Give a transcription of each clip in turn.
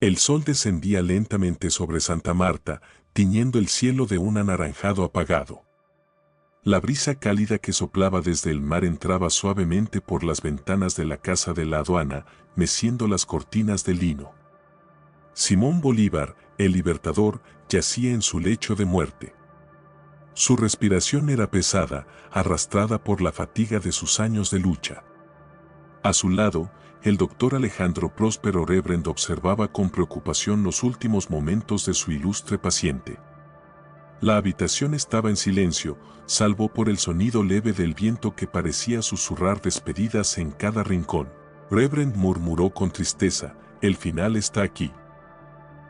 El sol descendía lentamente sobre Santa Marta, tiñendo el cielo de un anaranjado apagado. La brisa cálida que soplaba desde el mar entraba suavemente por las ventanas de la casa de la aduana, meciendo las cortinas de lino. Simón Bolívar, el libertador, yacía en su lecho de muerte. Su respiración era pesada, arrastrada por la fatiga de sus años de lucha. A su lado, el doctor Alejandro Próspero Rebrend observaba con preocupación los últimos momentos de su ilustre paciente. La habitación estaba en silencio, salvo por el sonido leve del viento que parecía susurrar despedidas en cada rincón. Rebrend murmuró con tristeza: el final está aquí.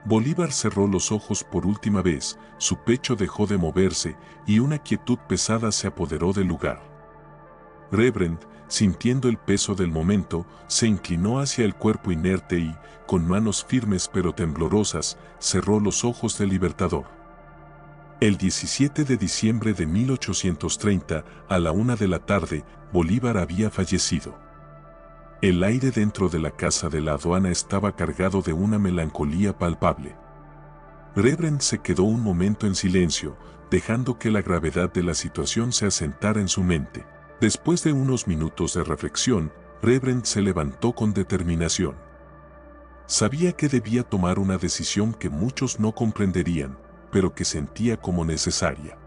Bolívar cerró los ojos por última vez, su pecho dejó de moverse y una quietud pesada se apoderó del lugar. Rebrend, sintiendo el peso del momento, se inclinó hacia el cuerpo inerte y, con manos firmes pero temblorosas, cerró los ojos del libertador. El 17 de diciembre de 1830, a la 1 de la tarde, Bolívar había fallecido. El aire dentro de la casa de la aduana estaba cargado de una melancolía palpable. Rebrend se quedó un momento en silencio, dejando que la gravedad de la situación se asentara en su mente. Después de unos minutos de reflexión, Rebrend se levantó con determinación. Sabía que debía tomar una decisión que muchos no comprenderían, pero que sentía como necesaria.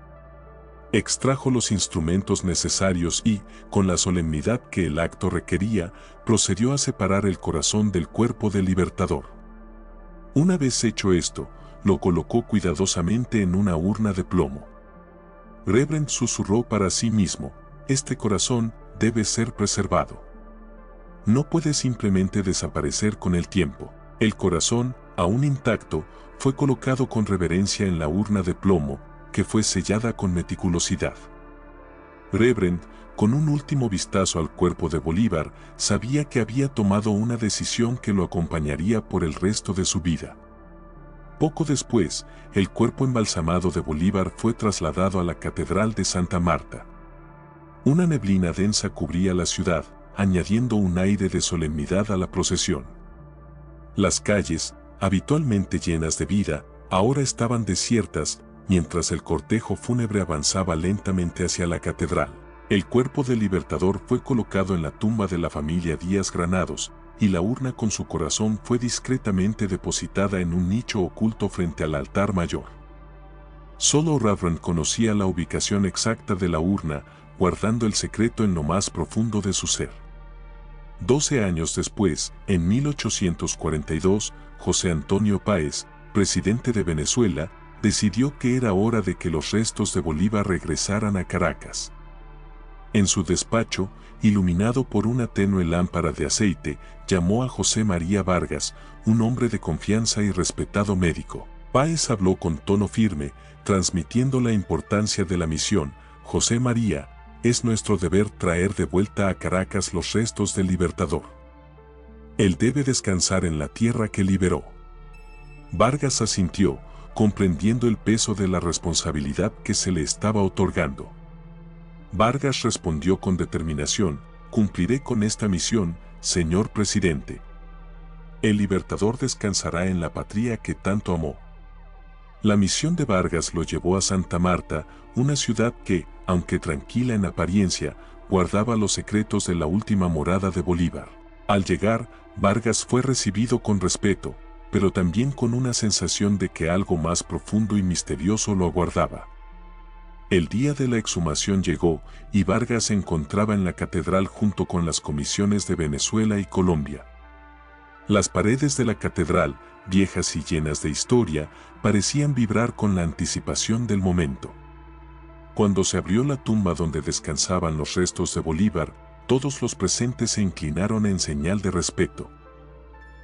Extrajo los instrumentos necesarios y, con la solemnidad que el acto requería, procedió a separar el corazón del cuerpo del libertador. Una vez hecho esto, lo colocó cuidadosamente en una urna de plomo. Rebrend susurró para sí mismo: este corazón debe ser preservado. No puede simplemente desaparecer con el tiempo. El corazón, aún intacto, fue colocado con reverencia en la urna de plomo, que fue sellada con meticulosidad. Rebrend, con un último vistazo al cuerpo de Bolívar, sabía que había tomado una decisión que lo acompañaría por el resto de su vida. Poco después, el cuerpo embalsamado de Bolívar fue trasladado a la Catedral de Santa Marta. Una neblina densa cubría la ciudad, añadiendo un aire de solemnidad a la procesión. Las calles, habitualmente llenas de vida, ahora estaban desiertas, mientras el cortejo fúnebre avanzaba lentamente hacia la catedral. El cuerpo del libertador fue colocado en la tumba de la familia Díaz Granados, y la urna con su corazón fue discretamente depositada en un nicho oculto frente al altar mayor. Solo Rebrend conocía la ubicación exacta de la urna, guardando el secreto en lo más profundo de su ser. 12 años después, en 1842, José Antonio Páez, presidente de Venezuela, decidió que era hora de que los restos de Bolívar regresaran a Caracas. En su despacho, iluminado por una tenue lámpara de aceite, llamó a José María Vargas, un hombre de confianza y respetado médico. Páez habló con tono firme, transmitiendo la importancia de la misión. José María, es nuestro deber traer de vuelta a Caracas los restos del libertador. Él debe descansar en la tierra que liberó. Vargas asintió, comprendiendo el peso de la responsabilidad que se le estaba otorgando. Vargas respondió con determinación: cumpliré con esta misión, señor presidente. El libertador descansará en la patria que tanto amó. La misión de Vargas lo llevó a Santa Marta, una ciudad que, aunque tranquila en apariencia, guardaba los secretos de la última morada de Bolívar. Al llegar, Vargas fue recibido con respeto, pero también con una sensación de que algo más profundo y misterioso lo aguardaba. El día de la exhumación llegó, y Vargas se encontraba en la catedral junto con las comisiones de Venezuela y Colombia. Las paredes de la catedral, viejas y llenas de historia, parecían vibrar con la anticipación del momento. Cuando se abrió la tumba donde descansaban los restos de Bolívar, todos los presentes se inclinaron en señal de respeto.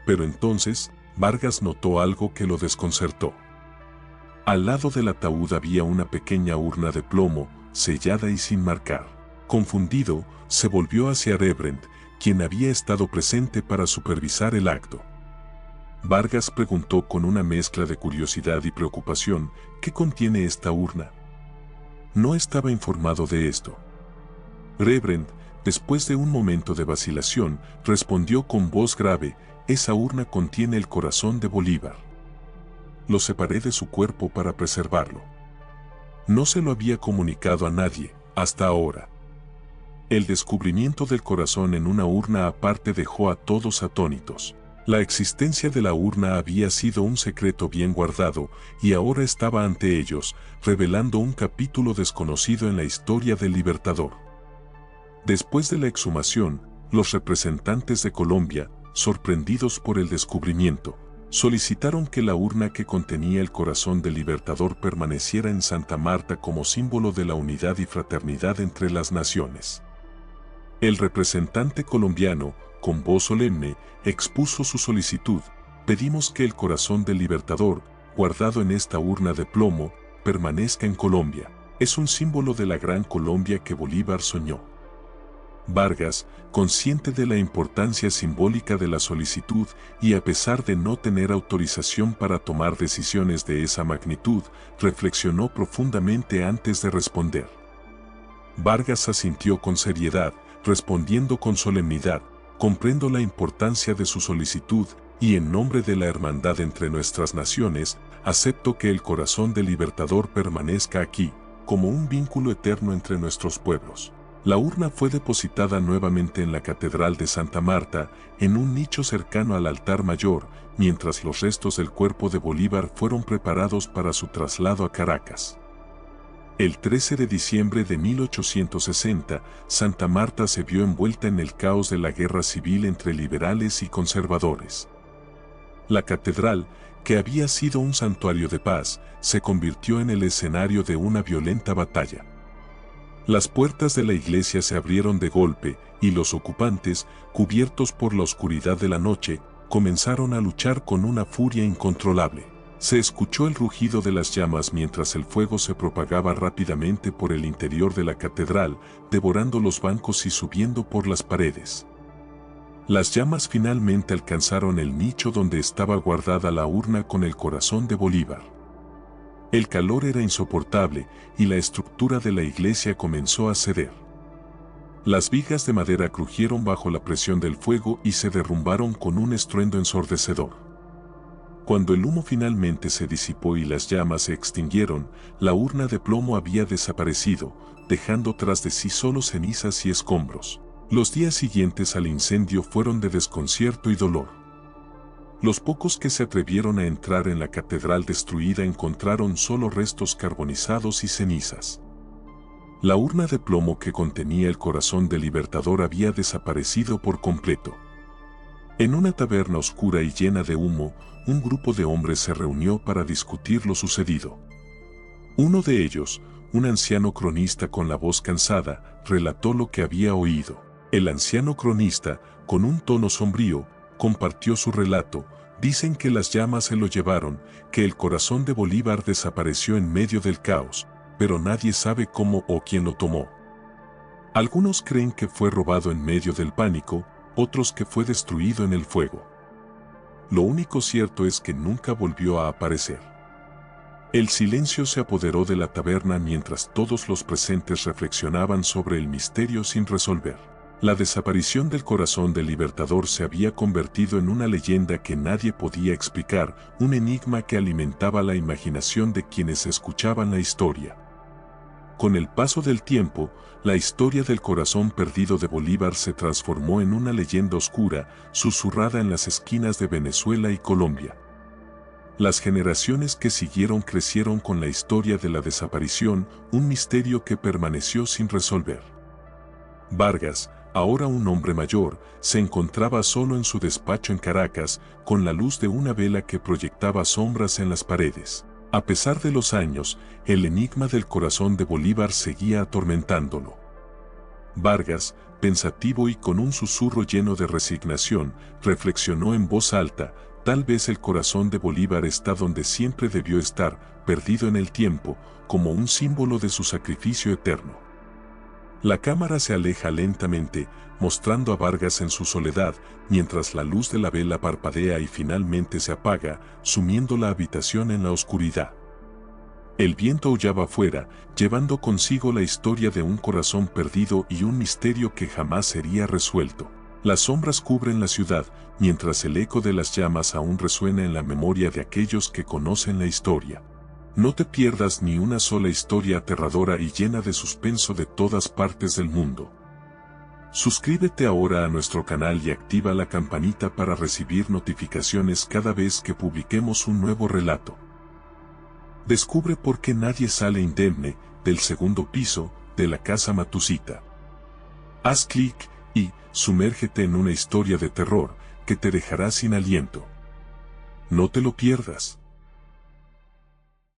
Pero entonces, Vargas notó algo que lo desconcertó. Al lado del ataúd había una pequeña urna de plomo, sellada y sin marcar. Confundido, se volvió hacia Rebrend, quien había estado presente para supervisar el acto. Vargas preguntó con una mezcla de curiosidad y preocupación: ¿qué contiene esta urna? No estaba informado de esto. Rebrend, después de un momento de vacilación, respondió con voz grave: esa urna contiene el corazón de Bolívar. Lo separé de su cuerpo para preservarlo. No se lo había comunicado a nadie, hasta ahora. El descubrimiento del corazón en una urna aparte dejó a todos atónitos. La existencia de la urna había sido un secreto bien guardado y ahora estaba ante ellos, revelando un capítulo desconocido en la historia del Libertador. Después de la exhumación, los representantes de Colombia, sorprendidos por el descubrimiento, solicitaron que la urna que contenía el corazón del Libertador permaneciera en Santa Marta como símbolo de la unidad y fraternidad entre las naciones. El representante colombiano, con voz solemne, expuso su solicitud: pedimos que el corazón del Libertador, guardado en esta urna de plomo, permanezca en Colombia. Es un símbolo de la gran Colombia que Bolívar soñó. Vargas, consciente de la importancia simbólica de la solicitud y a pesar de no tener autorización para tomar decisiones de esa magnitud, reflexionó profundamente antes de responder. Vargas asintió con seriedad, respondiendo con solemnidad: comprendo la importancia de su solicitud y en nombre de la hermandad entre nuestras naciones, acepto que el corazón del Libertador permanezca aquí, como un vínculo eterno entre nuestros pueblos. La urna fue depositada nuevamente en la Catedral de Santa Marta, en un nicho cercano al altar mayor, mientras los restos del cuerpo de Bolívar fueron preparados para su traslado a Caracas. El 13 de diciembre de 1860, Santa Marta se vio envuelta en el caos de la guerra civil entre liberales y conservadores. La catedral, que había sido un santuario de paz, se convirtió en el escenario de una violenta batalla. Las puertas de la iglesia se abrieron de golpe y los ocupantes, cubiertos por la oscuridad de la noche, comenzaron a luchar con una furia incontrolable. Se escuchó el rugido de las llamas mientras el fuego se propagaba rápidamente por el interior de la catedral, devorando los bancos y subiendo por las paredes. Las llamas finalmente alcanzaron el nicho donde estaba guardada la urna con el corazón de Bolívar. El calor era insoportable y la estructura de la iglesia comenzó a ceder. Las vigas de madera crujieron bajo la presión del fuego y se derrumbaron con un estruendo ensordecedor. Cuando el humo finalmente se disipó y las llamas se extinguieron, la urna de plomo había desaparecido, dejando tras de sí solo cenizas y escombros. Los días siguientes al incendio fueron de desconcierto y dolor. Los pocos que se atrevieron a entrar en la catedral destruida encontraron solo restos carbonizados y cenizas. La urna de plomo que contenía el corazón del Libertador había desaparecido por completo. En una taberna oscura y llena de humo, un grupo de hombres se reunió para discutir lo sucedido. Uno de ellos, un anciano cronista con la voz cansada, relató lo que había oído. El anciano cronista, con un tono sombrío, compartió su relato. Dicen que las llamas se lo llevaron, que el corazón de Bolívar desapareció en medio del caos, pero nadie sabe cómo o quién lo tomó. Algunos creen que fue robado en medio del pánico, otros que fue destruido en el fuego. Lo único cierto es que nunca volvió a aparecer. El silencio se apoderó de la taberna mientras todos los presentes reflexionaban sobre el misterio sin resolver. La desaparición del corazón del Libertador se había convertido en una leyenda que nadie podía explicar, un enigma que alimentaba la imaginación de quienes escuchaban la historia. Con el paso del tiempo, la historia del corazón perdido de Bolívar se transformó en una leyenda oscura, susurrada en las esquinas de Venezuela y Colombia. Las generaciones que siguieron crecieron con la historia de la desaparición, un misterio que permaneció sin resolver. Vargas, ahora un hombre mayor, se encontraba solo en su despacho en Caracas, con la luz de una vela que proyectaba sombras en las paredes. A pesar de los años, el enigma del corazón de Bolívar seguía atormentándolo. Vargas, pensativo y con un susurro lleno de resignación, reflexionó en voz alta: tal vez el corazón de Bolívar está donde siempre debió estar, perdido en el tiempo, como un símbolo de su sacrificio eterno. La cámara se aleja lentamente, mostrando a Vargas en su soledad, mientras la luz de la vela parpadea y finalmente se apaga, sumiendo la habitación en la oscuridad. El viento aullaba afuera, llevando consigo la historia de un corazón perdido y un misterio que jamás sería resuelto. Las sombras cubren la ciudad, mientras el eco de las llamas aún resuena en la memoria de aquellos que conocen la historia. No te pierdas ni una sola historia aterradora y llena de suspenso de todas partes del mundo. Suscríbete ahora a nuestro canal y activa la campanita para recibir notificaciones cada vez que publiquemos un nuevo relato. Descubre por qué nadie sale indemne del segundo piso de la casa Matusita. Haz clic y sumérgete en una historia de terror que te dejará sin aliento. No te lo pierdas.